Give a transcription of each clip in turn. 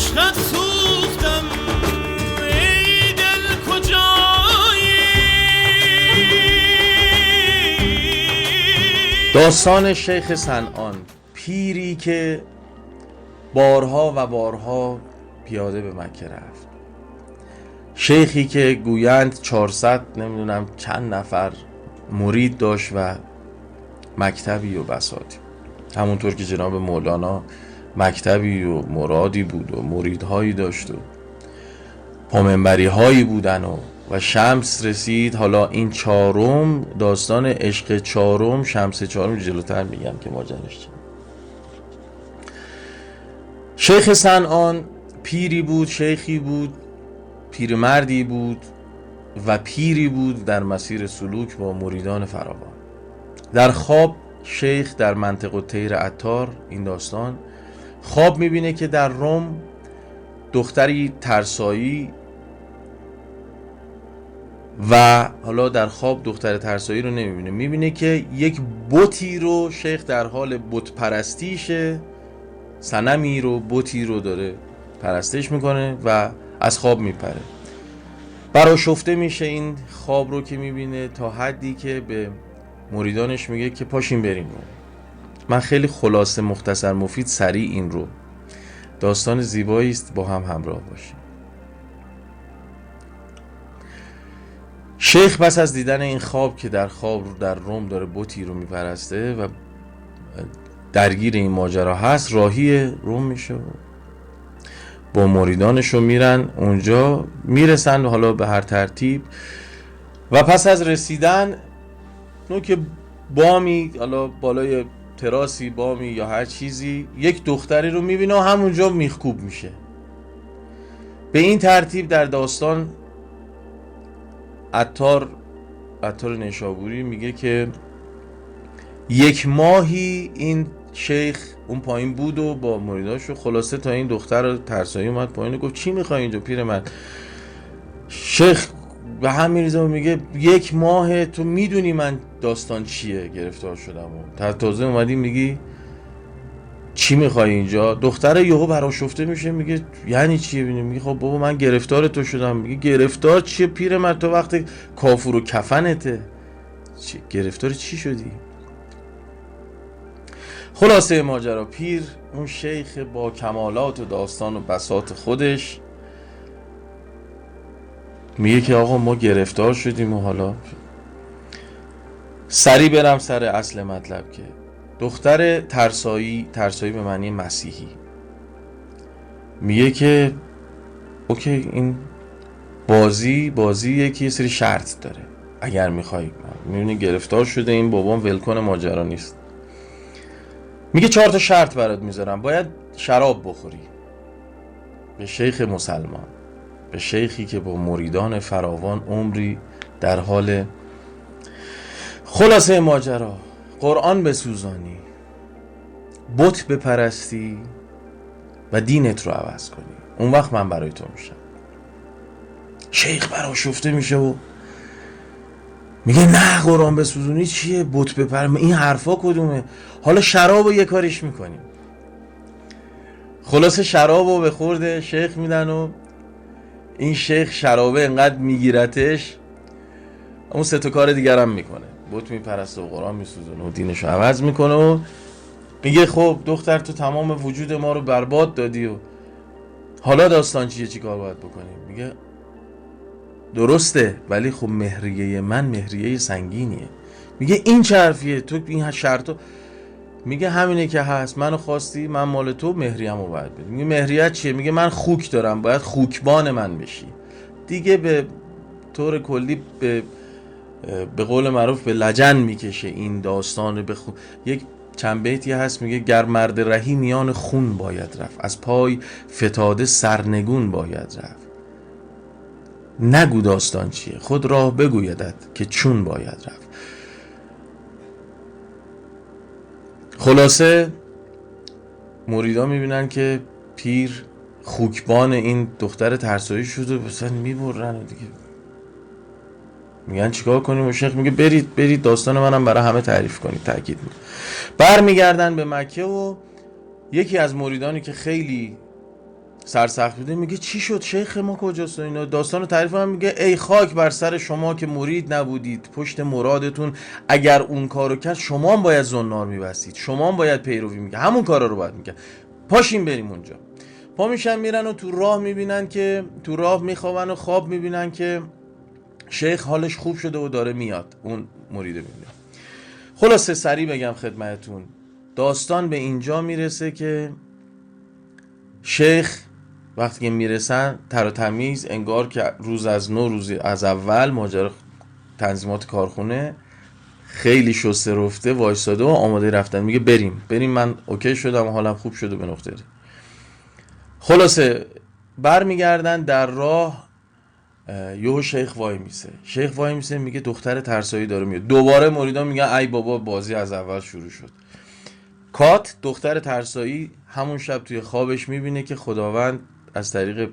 عشقت سوختم ای دل کجایی. داستان شیخ صنعان، پیری که بارها و بارها پیاده به مکه رفت، شیخی که گویند 400 نمیدونم چند نفر مرید داشت و مکتبی و بساطی، همونطور که جناب مولانا مکتبی و مرادی بود و مریدهایی داشت و پامنبری هایی بودن و شمس رسید. حالا این چهارم، داستان عشق چهارم، شمس چهارم، جلوتر میگم که ماجراش چیه. شیخ صنعان پیری بود، شیخی بود، پیرمردی بود و پیری بود در مسیر سلوک با مریدان فراوان. در خواب شیخ در منطقه طیر عطار، این داستان، خواب میبینه که در روم دختری ترسایی، و حالا در خواب دختر ترسایی رو نمیبینه، میبینه که یک بتی رو شیخ در حال بت پرستیشه، صنمی رو، بتی رو داره پرستش میکنه و از خواب میپره. برآشفته میشه این خواب رو که میبینه، تا حدی که به مریدانش میگه که پاشین بریم رو. من خیلی خلاصه، مختصر، مفید، سریع این رو، داستان زیبایی است، با هم همراه باشیم. شیخ پس از دیدن این خواب که در خواب در روم داره بتی رو میپرسته و درگیر این ماجرا هست، راهی روم میشه و با مریدانش رو میرن اونجا، میرسن حالا به هر ترتیب، و پس از رسیدن که بامی، حالا بالای تراسی، بامی یا هر چیزی، یک دختری رو میبینه و همونجا میخکوب میشه. به این ترتیب در داستان عطار نیشابوری میگه که 1 ماهی این شیخ اون پایین بود و با مریداشو، خلاصه تا این دختر ترسایی اومد پایین و گفت چی میخوای اینجا پیرمرد؟ شیخ به هم میریزه و میگه 1 ماه تو میدونی من داستان چیه، گرفتار شدم و تازه اومدی میگی چی میخوای اینجا؟ دختر یهو برآشفته میشه، میگه یعنی چی؟ میگه خب بابا من گرفتار تو شدم. میگه گرفتار چیه پیرمرد؟ تو وقت کافور و کفنته، گرفتار چی شدی؟ خلاصه ماجرا، پیر، اون شیخ با کمالات و داستان و بساط خودش، میگه که آقا ما گرفتار شدیم و حالا سری برم سر اصل مطلب، که دختر ترسایی به معنی مسیحی، میگه که اوکی، این بازیه که یه سری شرط داره، اگر میخوای، میبینی گرفتار شده این بابام ولکن ماجرا نیست. میگه 4 تا شرط برات میذارم، باید شراب بخوری. به شیخ مسلمان، به شیخی که با مریدان فراوان عمری در حال، خلاصه ماجرا، قرآن بسوزانی، بت بپرستی و دینت رو عوض کنی، اون وقت من برای تو میشم. شیخ برآشفته میشه و میگه نه، قرآن بسوزونی چیه؟ بت بپر، این حرفا کدومه؟ حالا شرابو یه کاریش میکنیم. خلاصه شرابو به خورد شیخ میدن و این شیخ شرابه انقدر میگیرتش، اون 3 تا کار دیگر هم میکنه، بت میپرسته و قرآن میسوزونه و دینشو عوض میکنه و میگه خب دختر تو تمام وجود ما رو برباد دادی و حالا داستان چیه، چی کار باید بکنیم؟ میگه درسته، ولی خب مهریه من مهریه سنگینیه. میگه این چه حرفیه؟ تو این شرطو؟ میگه همینه که هست، منو خواستی، من مال تو مهریه‌مو باید بدی. میگه مهریت چیه؟ میگه من خوک دارم، باید خوکبان من بشی. دیگه به طور کلی به قول معروف به لجن میکشه این داستان. یک چند بیتی هست میگه گر مرد رهی میان خون باید رفت، از پای فتاده سرنگون باید رفت. نگو داستان چیه، خود راه بگویدت که چون باید رفت. خلاصه مریدا میبینن که پیر خوکبان این دختر ترسایی شده، بسن میبرن دیگه. میگن چیکار کنیم؟ و شیخ میگه برید داستان منم برای همه تعریف کنید، تاکید میکنه. برمیگردن به مکه و یکی از مریدانی که خیلی سرسخت بوده. میگه چی شد شیخ ما کجاست و اینا. داستان تعریف هم میگه ای خاک بر سر شما که مرید نبودید، پشت مرادتون اگر اون کارو کرد شما هم باید زنار میبستید، شما هم باید پیروی میگه همون کارا رو باید میگه. پاشین بریم اونجا. پا میشن میرن و تو راه میبینن که تو راه میخوابن و خواب میبینن که شیخ حالش خوب شده و داره میاد اون مریده میبینه. خلاصه سریع بگم خدمتتون، داستان به اینجا میرسه که شیخ وقتی که میرسن تر و تمیز، انگار که روز از نو، روز از اول ماجرا تنظیمات کارخونه خیلی شسته رفته، وایساده و آماده رفتن. میگه بریم من اوکی شدم و حالم خوب شده به نقطه. خلاصه برمیگردن در راه، یهو شیخ وای میسه میگه دختر ترسایی داره میاد. دوباره مریدان میگن ای بابا بازی از اول شروع شد. کات دختر ترسایی همون شب توی خوابش میبینه که خداوند از طریق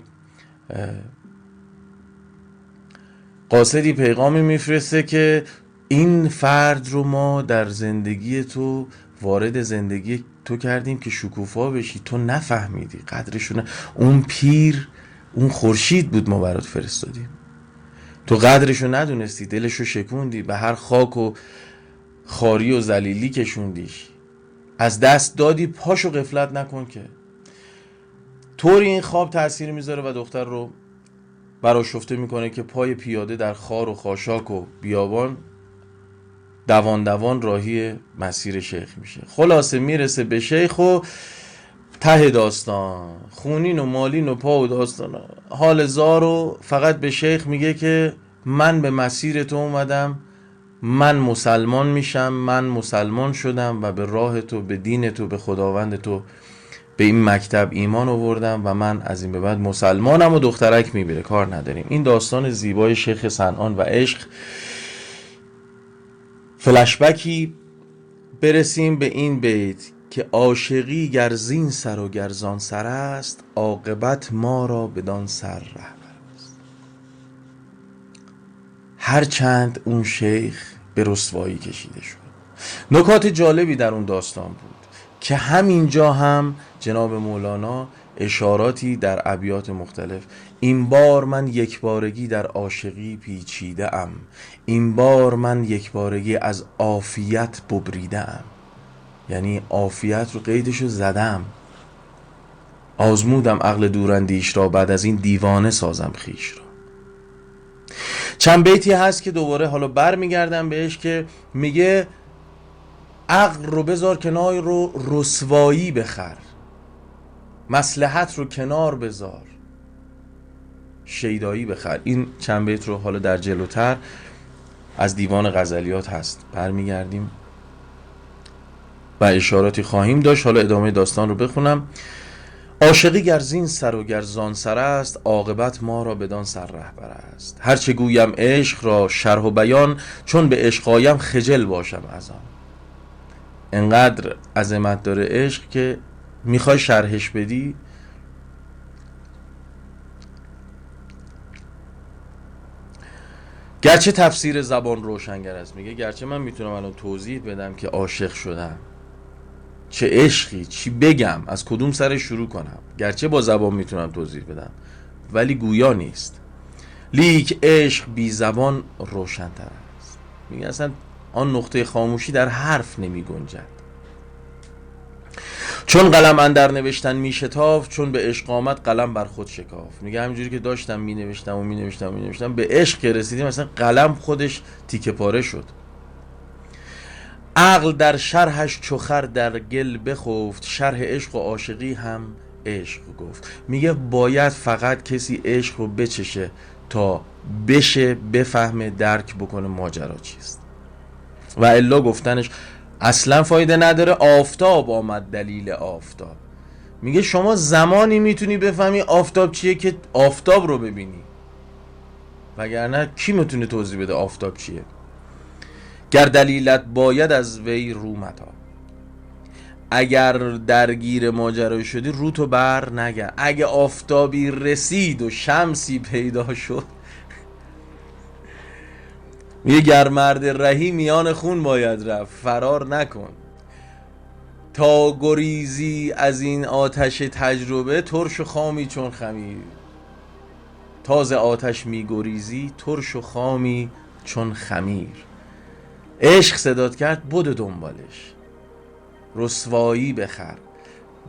قاصدی پیغامی میفرسته که این فرد رو ما در زندگی تو وارد زندگی تو کردیم که شکوفا بشی، تو نفهمیدی قدرشونه. اون پیر اون خورشید بود ما برات فرستادیم، تو قدرشو ندونستی، دلشو شکوندی، به هر خاک و خاری و ذلیلی کشوندیش، از دست دادی، پاشو غفلت نکن. که طوری این خواب تأثیر میذاره و دختر رو برآشفته میکنه که پای پیاده در خار و خاشاک و بیابان دوان راهی مسیر شیخ میشه. خلاصه میرسه به شیخ و ته داستان خونین و مالین و پا و داستان حال زار و فقط به شیخ میگه که من به مسیر تو اومدم، من مسلمان میشم، من مسلمان شدم و به راه تو، به دین تو، به خداوند تو، به این مکتب ایمان آوردم و من از این به بعد مسلمانم. و دخترک میبیره، کار نداریم. این داستان زیبای شیخ صنعان و عشق. فلشبکی برسیم به این بیت که عاشقی گر زین سر و گر زان سر است، عاقبت ما را بدان سر رهبر است. هرچند اون شیخ به رسوایی کشیده شد. نکات جالبی در اون داستان بود که همینجا هم جناب مولانا اشاراتی در ابیات مختلف، این بار من یک بارگی در عاشقی پیچیده ام، این بار من یک بارگی از عافیت ببریده ام. یعنی عافیت رو قیدشو زدم، آزمودم عقل دوراندیش را، بعد از این دیوانه سازم خیش را. چند بیتی هست که دوباره حالا بر میگردم بهش که میگه عقل رو بذار کنار، رو رسوایی بخر، مصلحت رو کنار بذار، شیدایی بخر. این چند بیت رو حالا در جلوتر از دیوان غزلیات هست برمیگردیم و اشاراتی خواهیم داشت. حالا ادامه داستان رو بخونم. عاشقی گر زین سر و گر زان سر است، عاقبت ما را بدان سر رهبر است. هرچه گویم عشق را شرح و بیان، چون به عشق آیم خجل باشم از آن. انقدر عظمت داره عشق که میخوای شرحش بدی گرچه تفسیر زبان روشنگر است. میگه گرچه من میتونم الان توضیح بدم که عاشق شدم، چه عشقی، چی بگم، از کدوم سر شروع کنم، گرچه با زبان میتونم توضیح بدم ولی گویا نیست. لیک عشق بی زبان روشن‌تر است. میگه اصلا آن نقطه خاموشی در حرف نمی گنجد. چون قلم اندر نوشتن می شتاف، چون به عشق آمد قلم بر خود شکاف. میگه همینجوری که داشتم می نوشتم به عشق که رسیدیم مثلا قلم خودش تیکه پاره شد. عقل در شرحش چخر در گل بخفت، شرح عشق و عاشقی هم عشق گفت. میگه باید فقط کسی عشق رو بچشه تا بشه بفهمه، درک بکنه ماجرا چیست، و الا گفتنش اصلا فایده نداره. آفتاب آمد دلیل آفتاب. میگه شما زمانی میتونی بفهمی آفتاب چیه که آفتاب رو ببینی، وگرنه کی میتونه توضیح بده آفتاب چیه؟ گر دلیلت باید از وی رو متا، اگر درگیر ماجرا شدی رو تو بر نگه. اگه آفتابی رسید و شمسی پیدا شد، میگه گر مرد رهی میان خون باید رفت، فرار نکن. تا گریزی از این آتش تجربه، ترش و خامی چون خمیر. تازه آتش می گریزی، ترش و خامی چون خمیر. عشق صدات کرد بدو دنبالش، رسوایی بخر.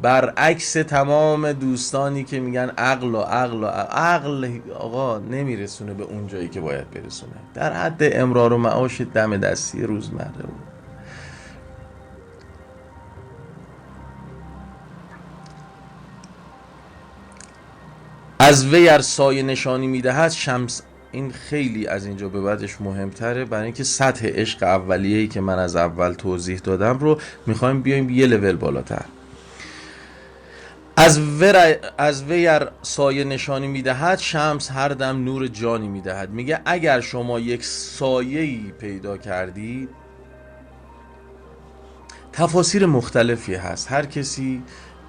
برعکس تمام دوستانی که میگن عقل و عقل و عقل، آقا نمیرسونه به اون جایی که باید برسونه، در حد امرار و معاش دم دستی روزمره بود. از وی ار سایه نشانی میدهد شمس. این خیلی از اینجا به بعدش مهمتره، برای اینکه سطح عشق اولیه‌ای که من از اول توضیح دادم رو میخوایم بیایم یه لول بالاتر. از وی ار سایه نشانی میدهد شمس هر دم نور جانی میدهد. میگه اگر شما یک سایه‌ای پیدا کردی، تفاسیر مختلفی هست، هر کسی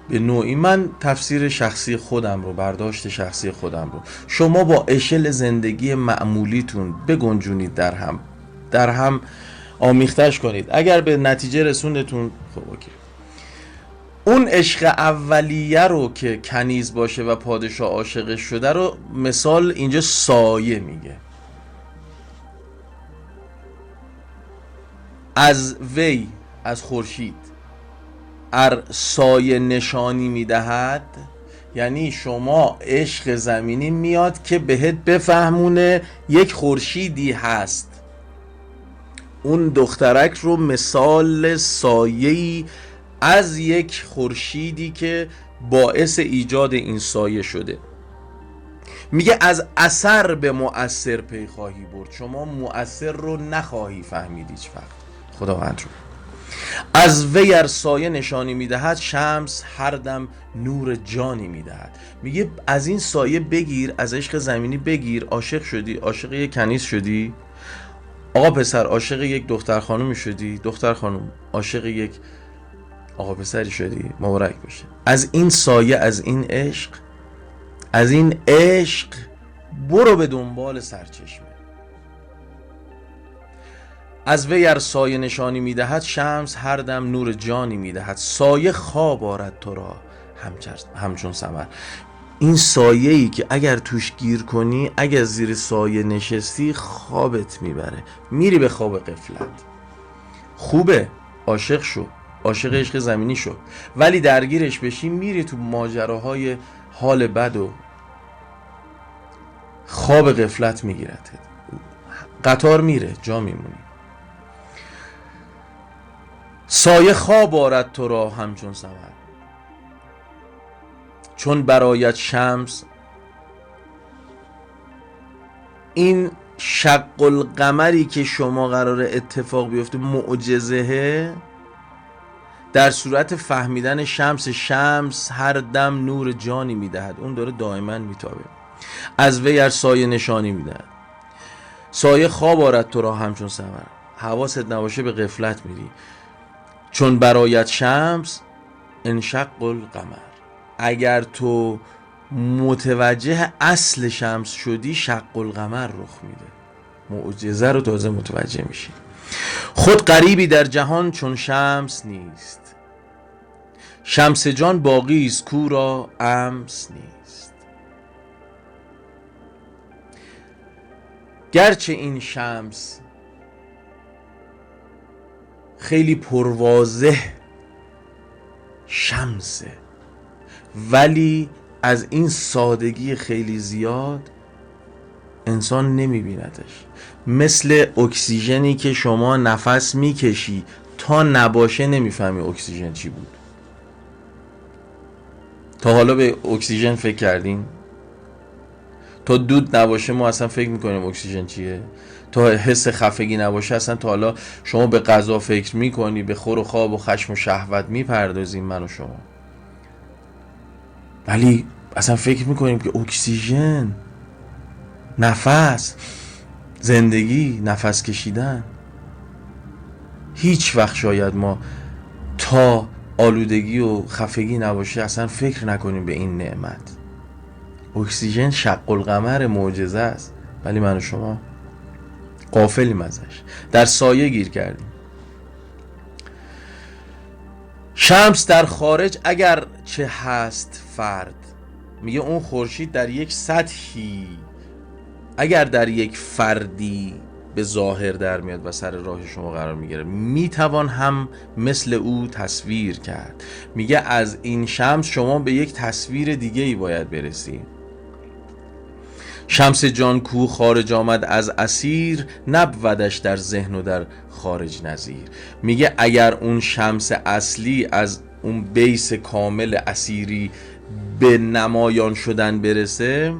به نوعی. من تفسیر شخصی خودم رو، برداشت شخصی خودم رو شما با اشل زندگی معمولیتون بگنجونید، در هم آمیختش کنید. اگر به نتیجه رسوندتون، خب اوکی. اون عشق اولیه رو که کنیز باشه و پادشاه عاشقش شده رو مثال اینجا سایه میگه. از وی، از خورشید، ار سایه نشانی میدهد، یعنی شما عشق زمینی میاد که بهت بفهمونه یک خورشیدی هست. اون دخترک رو مثال سایه‌ای از یک خورشیدی که باعث ایجاد این سایه شده. میگه از اثر به مؤثر پی خواهی برد. شما مؤثر رو نخواهی فهمید هیچ وقت. خداوند رو. از وی ار سایه نشانی میدهد شمس هر دم نور جانی میدهد. میگه از این سایه بگیر، از عشق زمینی بگیر. عاشق شدی، عاشق یک کنیز شدی، آقا پسر عاشق یک دختر خانومی شدی، دختر خانوم عاشق یک آقا پسری شدی، مبارک باشه. از این سایه، از این عشق، از این عشق برو به دنبال سرچشمه. از وی ار سایه نشانی میدهد شمس هر دم نور جانی میدهد. سایه خواب آرد تو را همچون ثمر. این سایه‌ای که اگر توش گیر کنی، اگر زیر سایه نشستی، خوابت میبره، میری به خواب غفلت. خوبه، عاشق شو، عاشق عشق زمینی شو، ولی درگیرش بشی میری تو ماجراهای حال بد و خواب غفلت میگیرد، قطار میره، جا میمونی. سایه خواب آرد تو را همچون ثمر، چون برآید شمس. این شق القمری که شما قراره اتفاق بیفته معجزه، در صورت فهمیدن شمس هر دم نور جانی میدهد. اون داره دائما میتابه. از وی ار سایه نشانی میدهد، سایه خواب آرد تو را همچون ثمر. حواست نباشه به غفلت میری. چون برآید شمس انشق القمر. اگر تو متوجه اصل شمس شدی، شق القمر رخ میده، معجزه رو تازه متوجه میشی. خود غریبی در جهان چون شمس نیست، شمس جان باقی است کو را امس نیست. گرچه این شمس خیلی پرواضح شمسه، ولی از این سادگی خیلی زیاد انسان نمیبیندش. مثل اکسیژنی که شما نفس میکشی، تا نباشه نمیفهمی اکسیژن چی بود. تا حالا به اکسیژن فکر کردین؟ تا دود نباشه ما اصلا فکر میکنیم اکسیژن چیه. تا حس خفگی نباشه اصلا تا حالا شما به غذا فکر میکنی، به خور و خواب و خشم و شهوت میپردازیم من و شما، ولی اصلا فکر میکنیم که اکسیژن، نفس، زندگی، نفس کشیدن. هیچ وقت شاید ما تا آلودگی و خفگی نباشه اصلا فکر نکنیم به این نعمت. اکسیژن شق القمر معجزه است، ولی من و شما غافلیم ازش، در سایه گیر کردیم. شمس در خارج اگر چه هست فرد، میگه اون خورشید در یک سطحی، اگر در یک فردی به ظاهر در میاد و سر راه شما قرار میگیره، میتوان هم مثل او تصویر کرد. میگه از این شمس شما به یک تصویر دیگه ای باید برسی. شمس جان کو خارج آمد از اسیر، نبودش در ذهن و در خارج نظیر. میگه اگر اون شمس اصلی از اون بیس کامل اسیری به نمایان شدن برسه،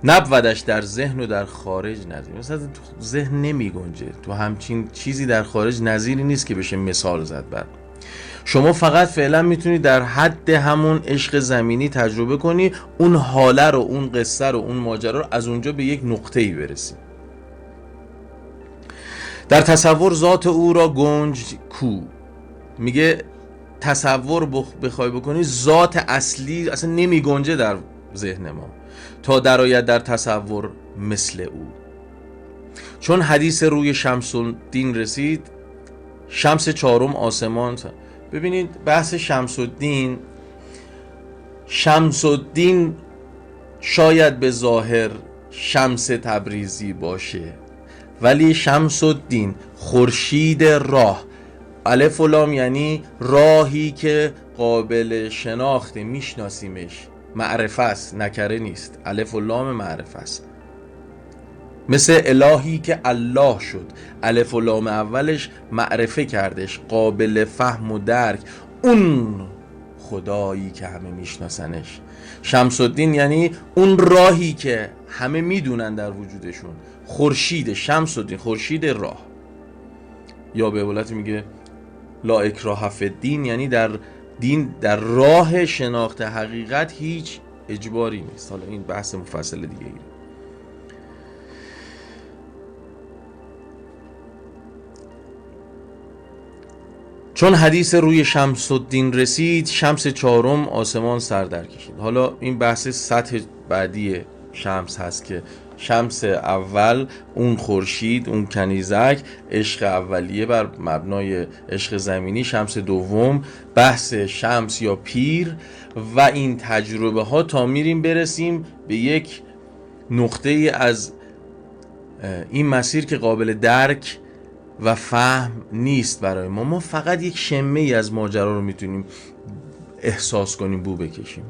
نبودش در ذهن و در خارج نظیر. مثلا تو ذهن نمی گنجه، تو همچین چیزی در خارج نظیری نیست که بشه مثال زد بر. شما فقط فعلا میتونی در حد همون عشق زمینی تجربه کنی، اون حاله رو، اون قصه رو، اون ماجرا رو از اونجا به یک نقطه‌ای برسی. در تصور ذات او را گنج کو. میگه تصور بخوای بکنی ذات اصلی اصلا نمی گنجه در ذهن ما تا درآید در تصور مثل او. چون حدیث روی شمس الدین رسید، شمس چهارم آسمان. ببینید بحث شمس الدین شاید به ظاهر شمس تبریزی باشه، ولی شمس الدین خورشید راه، الف و لام یعنی راهی که قابل شناخته، میشناسیمش، معرفه است، نکره نیست، الف و لام معرفه است. مثل الهی که الله شد، الف و لام اولش معرفه کردش، قابل فهم و درک، اون خدایی که همه میشناسنش. شمس الدین یعنی اون راهی که همه میدونن در وجودشون، خورشید شمس الدین، خورشید راه. یا به عبارت میگه لا اکراه فی الدین، یعنی در دین، در راه شناخت حقیقت هیچ اجباری نیست. حالا این بحث مفصل دیگه ای. چون حدیث روی شمس الدین رسید، شمس چهارم آسمان سر در کشید. حالا این بحث سطح بعدی شمس هست که شمس اول اون خورشید، اون کنیزک، عشق اولیه بر مبنای عشق زمینی، شمس دوم بحث شمس یا پیر و این تجربه ها تا میریم برسیم به یک نقطه ای از این مسیر که قابل درک و فهم نیست برای ما فقط یک شمه ای از ماجرا رو میتونیم احساس کنیم، بو بکشیم.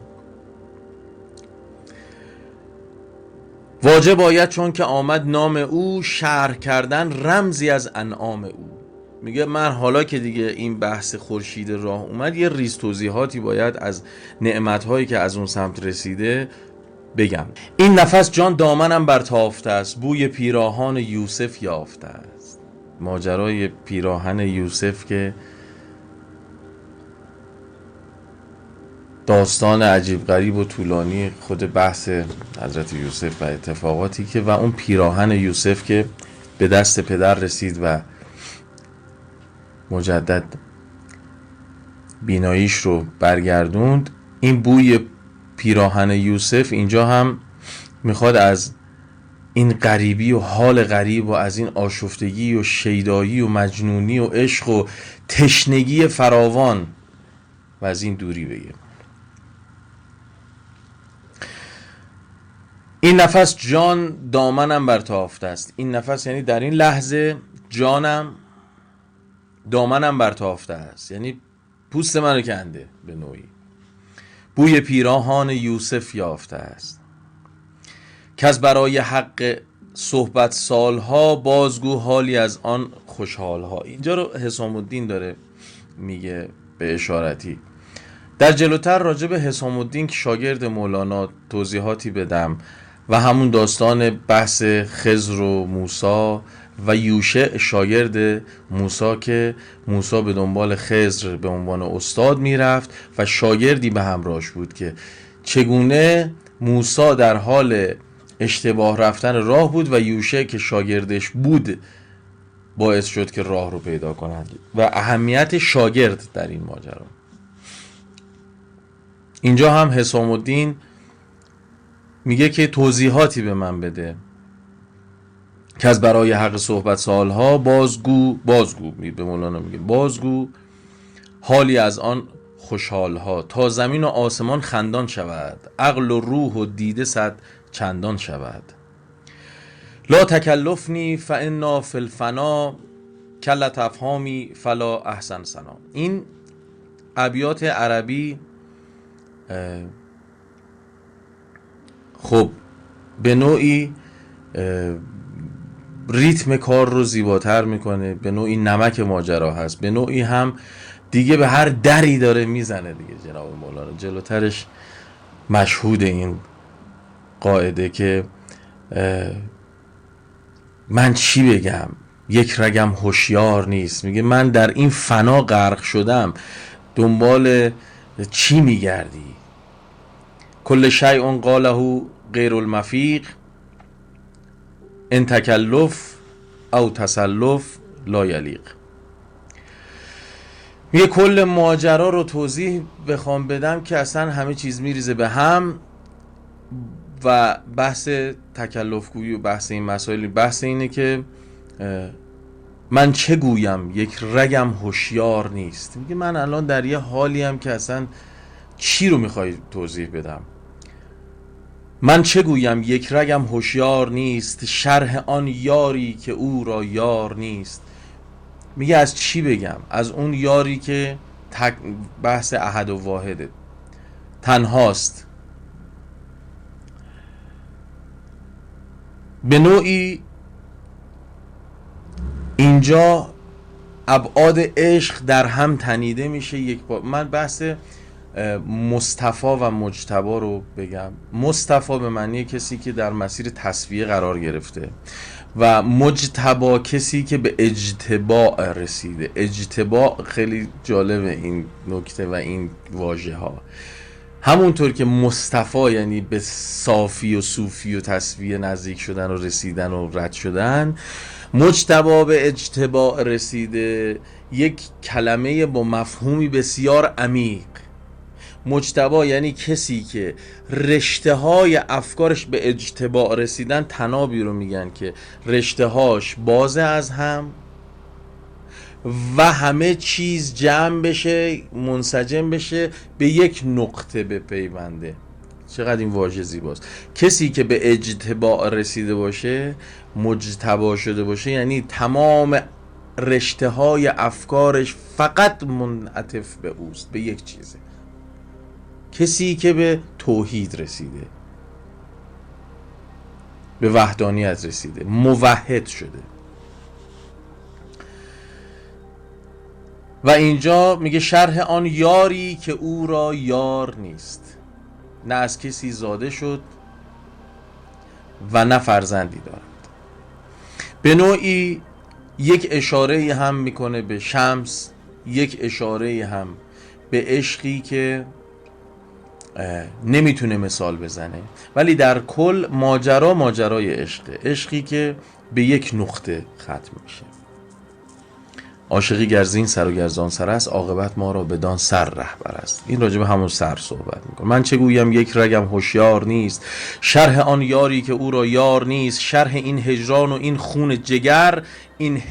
واجب باید چون که آمد نام او، شرح کردن رمزی از انعام او. میگه من حالا که دیگه این بحث خورشید راه اومد، یه ریز توضیحاتی باید از نعمتهایی که از اون سمت رسیده بگم. این نفس جان دامنم برتافته است، بوی پیراهان یوسف یافته است. ماجرای پیراهن یوسف که داستان عجیب غریب و طولانی خود بحث حضرت یوسف و اتفاقاتی که و اون پیراهن یوسف که به دست پدر رسید و مجدد بیناییش رو برگردوند. این بوی پیراهن یوسف اینجا هم میخواد از این غریبی و حال غریب و از این آشفتگی و شیدایی و مجنونی و عشق و تشنگی فراوان و از این دوری بگه. این نفس جان دامنم برتافته است. این نفس یعنی در این لحظه جانم دامنم برتافته است، یعنی پوست منو کنده به نوعی. بوی پیراهان یوسف یافته است که از برای حق صحبت سالها، بازگو حالی از آن خوشحالها. اینجا رو حسام الدین داره میگه به اشارتی. در جلوتر راجع به حسام الدین که شاگرد مولانا توضیحاتی بدم و همون داستان بحث خضر و موسی و یوشع شاگرد موسی که موسی به دنبال خضر به عنوان استاد میرفت و شاگردی به همراهش بود که چگونه موسی در حال اشتباه رفتن راه بود و یوشع که شاگردش بود باعث شد که راه رو پیدا کند و اهمیت شاگرد در این ماجرا. اینجا هم حسام الدین میگه که توضیحاتی به من بده که از برای حق صحبت سالها بازگو به مولانا میگه بازگو حالی از آن خوشحال ها تا زمین و آسمان خندان شود، عقل و روح و دیده صد چندان شود. لا تکلفنی فانا فی الفنا، کلت افهامی فلا احسن ثنا. این ابیات عربی خب به نوعی ریتم کار رو زیباتر میکنه، به نوعی نمک ماجرا هست، به نوعی هم دیگه به هر دری داره میزنه دیگه. جناب مولانا جلوترش مشهود این قاعده که من چی بگم، یک رگم هوشیار نیست. میگه من در این فنا غرق شدم، دنبال چی میگردی؟ کل شیء قاله غیر المفیق، ان تکلف او تسلف لا یلیق. میگه کل ماجرا رو توضیح بخوام بدم که اصلا همه چیز میریزه به هم و بحث تکلف گویی و بحث این مسائل، بحث اینه که من چه گویم یک رگم هوشیار نیست. میگه من الان در یه حالی ام که اصلا چی رو میخوای توضیح بدم؟ من چه گویم یک رگم هوشیار نیست، شرح آن یاری که او را یار نیست. میگه از چی بگم؟ از اون یاری که بحث احد و واحده، تنهاست. به نوعی اینجا ابعاد عشق در هم تنیده میشه یک بار. من بحث مصطفی و مجتبی رو بگم. مصطفی به معنی کسی که در مسیر تصفیه قرار گرفته و مجتبی کسی که به اجتباع رسیده. اجتباع خیلی جالبه این نکته و این واژه ها. همونطور که مصطفی یعنی به صافی و صوفی و تصفیه نزدیک شدن و رسیدن و رد شدن، مجتبی به اجتباع رسیده یک کلمه با مفهومی بسیار عمیق. مجتبی یعنی کسی که رشته های افکارش به اجتباع رسیدن، تنابی رو میگن که رشته هاش بازه از هم و همه چیز جمع بشه، منسجم بشه، به یک نقطه بپیونده. چقدر این واژه زیباست. کسی که به اجتباع رسیده باشه، مجتبی شده باشه، یعنی تمام رشته های افکارش فقط منعطف به اوست، به یک چیزه. کسی که به توحید رسیده، به وحدانیت رسیده، موحد شده. و اینجا میگه شرح آن یاری که او را یار نیست، نه از کسی زاده شد و نه فرزندی دارد. به نوعی یک اشاره هم میکنه به شمس، یک اشاره هم به عشقی که نمیتونه مثال بزنه، ولی در کل ماجرای عشقه، عشقی که به یک نقطه ختم میشه. عاشقی گرزین سر و گرزان سر است، عاقبت ما را بدان سر رهبر است. این راجع به همون سر صحبت میکنه. من چه گویم یک رگم هوشیار نیست، شرح آن یاری که او را یار نیست. شرح این هجران و این خون جگر، این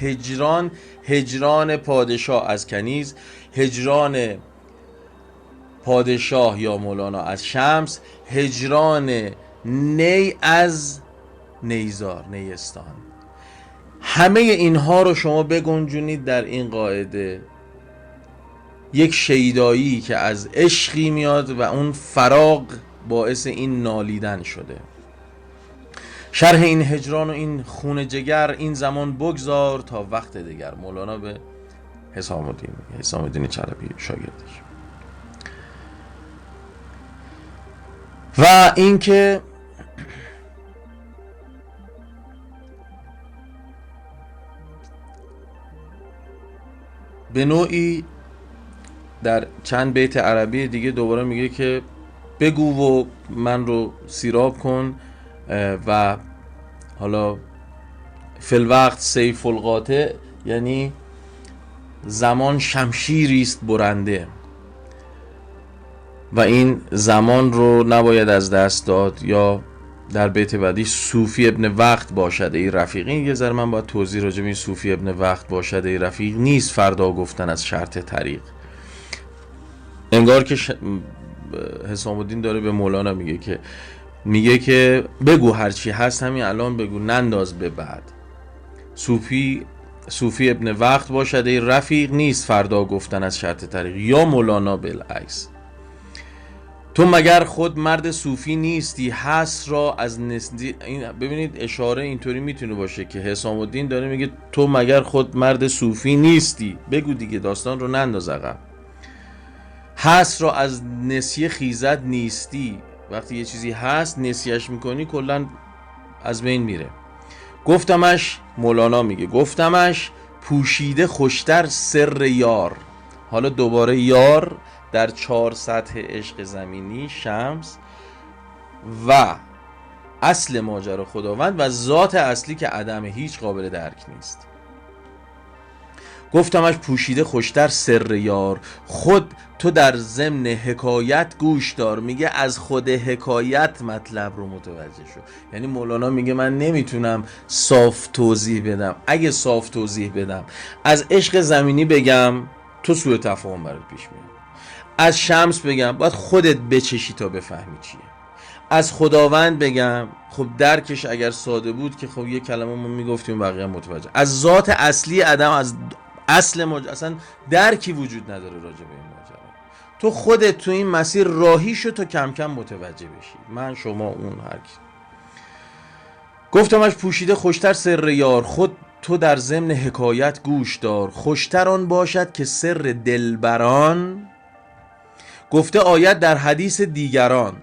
هجران پادشاه از کنیز، هجران پادشاه یا مولانا از شمس، هجران نی از نیزار، نیستان. همه اینها رو شما بگنجونید در این قاعده. یک شیدایی که از عشقی میاد و اون فراق باعث این نالیدن شده. شرح این هجران و این خون جگر، این زمان بگذار تا وقت دیگر. مولانا به حسام الدین چلبی شاگردش. و اینکه به نوعی در چند بیت عربی دیگه دوباره میگه که بگو و من رو سیراب کن و حالا فی الوقت سیف القاطع، یعنی زمان شمشیری است برنده و این زمان رو نباید از دست داد. یا در بیت بعدی صوفی ابن وقت باشد ای رفیق. این یه ذره من باید توضیح راجع به این صوفی ابن وقت باشد ای رفیق نیست فردا گفتن از شرط طریق. انگار که حسام الدین داره به مولانا میگه که بگو هرچی هست همین الان بگو، ننداز به بعد. صوفی ابن وقت باشد ای رفیق، نیست فردا گفتن از شرط طریق. یا مولانا بالعکس، تو مگر خود مرد صوفی نیستی، هست را از ببینید اشاره اینطوری میتونه باشه که حسام الدین داره میگه تو مگر خود مرد صوفی نیستی، بگو دیگه، داستان رو ننداز عقب. هست را از نسیه خیزد نیستی، وقتی یه چیزی هست نسیهش میکنی کلا از بین میره. گفتمش، مولانا میگه گفتمش پوشیده خوشتر سر یار. حالا دوباره یار در 4 سطح عشق زمینی، شمس و اصل ماجرا خداوند و ذات اصلی که عدم هیچ قابل درک نیست. گفتمش پوشیده خوشتر سر یار، خود تو در ضمن حکایت گوش دار. میگه از خود حکایت مطلب رو متوجه شو. یعنی مولانا میگه من نمیتونم صاف توضیح بدم، اگه صاف توضیح بدم از عشق زمینی بگم تو سوء تفاهم برات پیش میاد، از شمس بگم باید خودت بچشی تا بفهمی چیه، از خداوند بگم خب درکش اگر ساده بود که خب یه کلمه ما میگفتیم بقیه متوجه، از ذات اصلی عدم، از اصل اصلا درکی وجود نداره راجع به این ماجرا. تو خودت تو این مسیر راهی شو تا کم کم متوجه بشی، من شما اون هر کی. گفتمش پوشیده خوشتر سر یار، خود تو در ضمن حکایت گوش دار. خوشتر آن باشد که سر دلبران گفته آید در حدیث دیگران.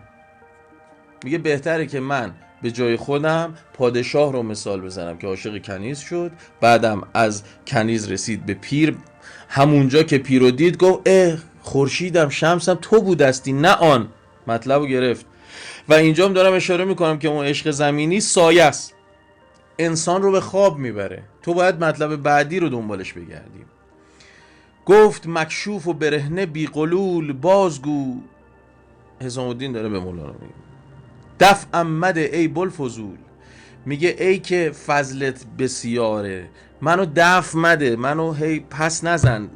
میگه بهتره که من به جای خودم پادشاه رو مثال بزنم که عاشق کنیز شد، بعدم از کنیز رسید به پیر، همونجا که پیر رو دید گفت خورشیدم شمسم تو بودستی نه آن، مطلب رو گرفت. و اینجام دارم اشاره میکنم که اون عشق زمینی سایه است، انسان رو به خواب میبره، تو باید مطلب بعدی رو دنبالش بگردیم. گفت مکشوف و برهنه بی قلول، بازگو. حسام الدین داره به مولانا میگه دفع مده ای بلفضول، میگه ای که فضلت بسیاره منو دفع مده، منو هی پس نزن،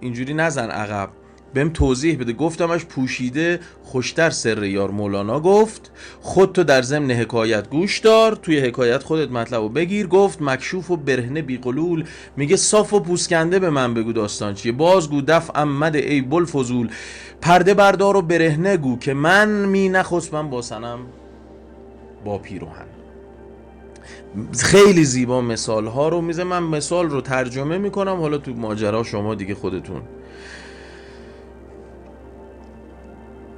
اینجوری نزن عقب، بهم توضیح بده. گفتمش پوشیده خوشتر سر یار. مولانا گفت خود تو در ضمن حکایت گوش دار، توی حکایت خودت مطلبو بگیر. گفت مکشوف و برهنه بی قلول، میگه صاف و پوسکنده به من بگو داستان چیه. بازگو دفع مده ای بلفضول، پرده بردار و برهنه گو که من می نخسبم با صنم با پیروهن. خیلی زیبا مثال ها رو میزه، من مثال رو ترجمه میکنم، حالا تو ماجرا شما دیگه خودتون.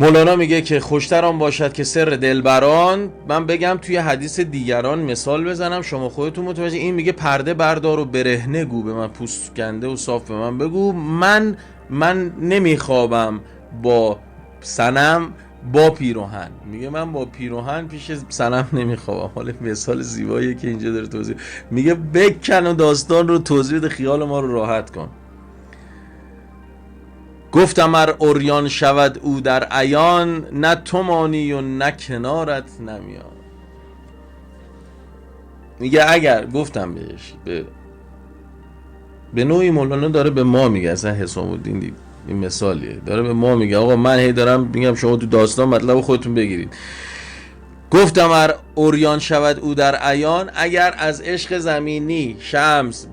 مولانا میگه که خوشتر آن باشد که سر دلبران، من بگم توی حدیث دیگران مثال بزنم شما خودتون متوجه. این میگه پرده بردار و برهنه گو، به من پوسکنده و صاف به من بگو، من نمیخوابم با صنم با پیروهن. میگه من با پیروهن پیش صنم نمیخوابم. حالا مثال زیباییه که اینجا داره توضیح میگه بکن و داستان رو توضیح بده، خیال ما رو راحت کن. گفتم ار عریان شود او در عیان، نه تو مانی و نه کنارت نمیان. میگه اگر گفتم بهش به نوعی مولانا داره به ما میگه، اصلا حسام الدین این مثالیه داره به ما میگه آقا من هی دارم میگم شما تو داستان مطلب خودتون بگیرید. گفتم ار عریان شود او در عیان، اگر از عشق زمینی شمس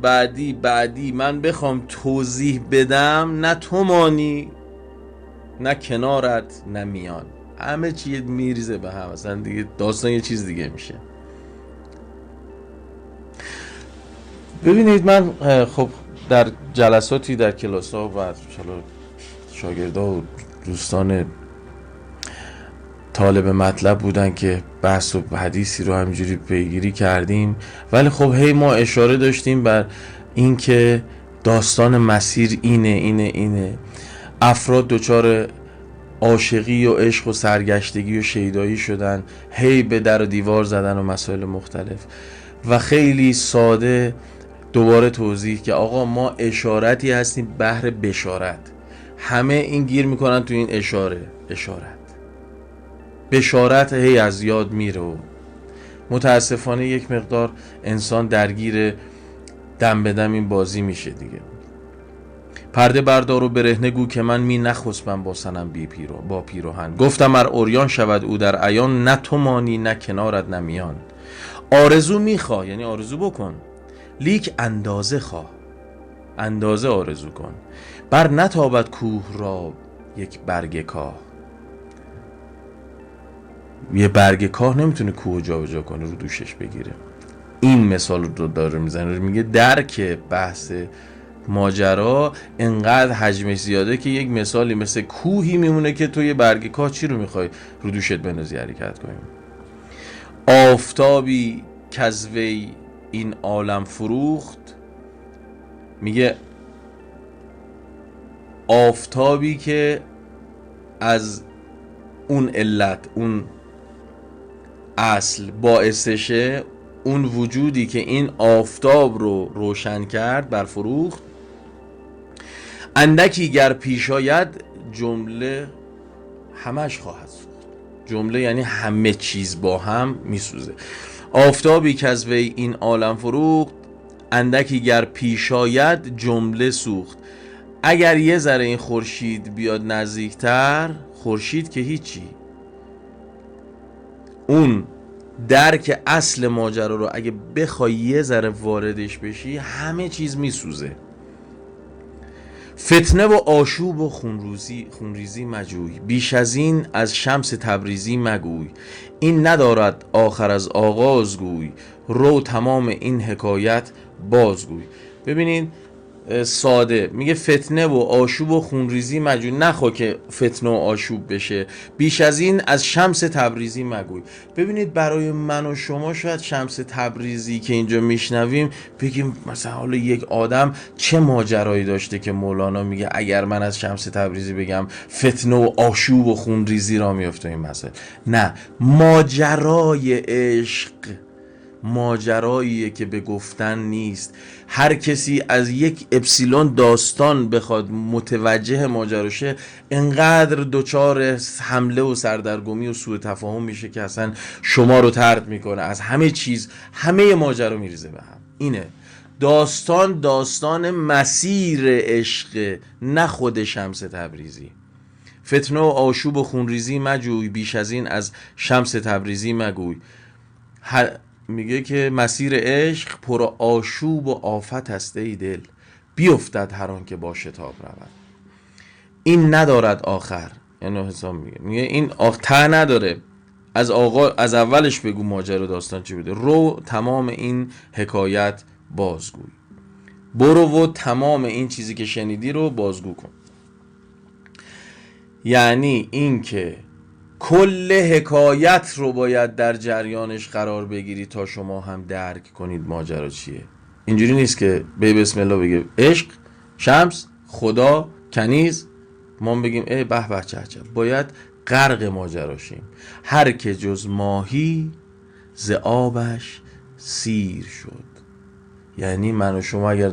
بعدی من بخوام توضیح بدم، نه تو مانی نه کنارت نه میان، همه چی میریزه به هم، اصلا دیگه داستان یه چیز دیگه میشه. ببینید من خب در جلساتی در کلاس‌ها و شاگردها و دوستان طالب مطلب بودن که بحث و حدیثی رو همینجوری پیگیری کردیم، ولی خب هی ما اشاره داشتیم بر این که داستان مسیر اینه افراد دچار عاشقی و عشق و سرگشتگی و شیدایی شدن، هی به در و دیوار زدن و مسائل مختلف و خیلی ساده دوباره توضیح که آقا ما اشارتی هستیم بهر بشارت. همه این گیر میکنن تو این بشارت هی از یاد میره و متاسفانه یک مقدار انسان درگیر دم به دم این بازی میشه دیگه. پرده بردار و برهنه گو که من می نخسبم با صنم با پیراهن. گفتم ار عریان شود او در عیان، نه تو مانی نه کنارت نه میان. آرزو میخواه یعنی آرزو بکن، لیک اندازه خواه، اندازه آرزو کن. بر نتابد کوه را یک برگ کاه. یه برگ کاه نمیتونه کوه جابجا کنه رو دوشش بگیره. این مثال رو داره میزنه، میگه درک بحث ماجرا انقدر حجمش زیاده که یک مثالی مثل کوهی میمونه که تو یه برگ کاه چی رو میخوای رو دوشت بندازی حرکت کنیم. آفتابی کزوی این عالم فروخت، میگه آفتابی که از اون علت، اون اصل باعثشه، اون وجودی که این آفتاب رو روشن کرد برفروخت. اندکی گر پیش آید جمله همش خواهد سوخت. جمله یعنی همه چیز با هم میسوزه. آفتابی که از وی این عالم فروخت، اندکی گر پیش آید جمله سوخت. اگر یه ذره این خورشید بیاد نزدیکتر، خورشید که هیچی، اون درک اصل ماجرا رو اگه بخوای یه ذره واردش بشی همه چیز میسوزه. فتنه و آشوب و خونریزی مجوی، بیش از این از شمس تبریزی مگوی. این ندارد آخر از آغاز گوی، رو تمام این حکایت بازگوی. ببینین ساده میگه فتنه و آشوب و خونریزی مجوی، نخوا که فتنه و آشوب بشه. بیش از این از شمس تبریزی مگوی. ببینید برای من و شما شاید شمس تبریزی که اینجا میشنویم بگیم مثلا حالا یک آدم چه ماجرایی داشته که مولانا میگه اگر من از شمس تبریزی بگم فتنه و آشوب و خونریزی را میفته این مسئله. نه، ماجرای عشق ماجراییه که به گفتن نیست. هر کسی از یک اپسیلون داستان بخواد متوجه ماجراشه انقدر دچار حمله و سردرگمی و سوء تفاهم میشه که اصلا شما رو طرد میکنه، از همه چیز همه ماجرا میریزه به هم. اینه داستان مسیر عشق، نه خود شمس تبریزی. فتنه و آشوب و خونریزی مجوی، بیش از این از شمس تبریزی مگوی. میگه که مسیر عشق پر آشوب و آفت است ای دل، بیفتد هر آن که با شتاب رود. این ندارد آخر، یعنی حساب میگه این ته نداره. از اولش بگو ماجرا داستان چی بوده، رو تمام این حکایت بازگوی. برو و تمام این چیزی که شنیدی رو بازگو کن. یعنی این که کل حکایت رو باید در جریانش قرار بگیری تا شما هم درک کنید ماجرا چیه. اینجوری نیست که به بسم الله بگه عشق، شمس، خدا، کنیز، ما بگیم ای به به چه عجب. باید غرق ماجرا شیم. هر که جز ماهی ز آبش سیر شد. یعنی من و شما اگر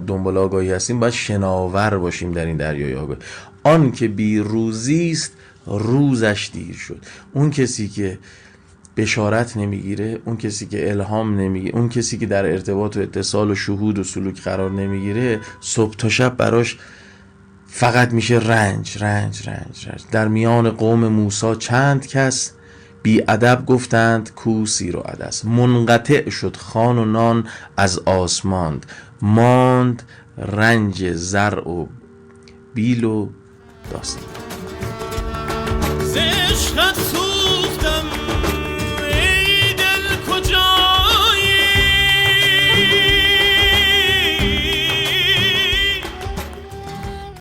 دنبال آگاهی هستیم باید شناور باشیم در این دریای آگاهی. آن که بی روزیست روزش دیر شد. اون کسی که بشارت نمیگیره، اون کسی که الهام نمیگیره، اون کسی که در ارتباط و اتصال و شهود و سلوک قرار نمیگیره، صبح تا شب براش فقط میشه رنج. در میان قوم موسی چند کس بی ادب گفتند کو سیر و عدس. منقطع شد خوان و نان از آسمان، ماند رنج زرع و بیل و داستان. عشقت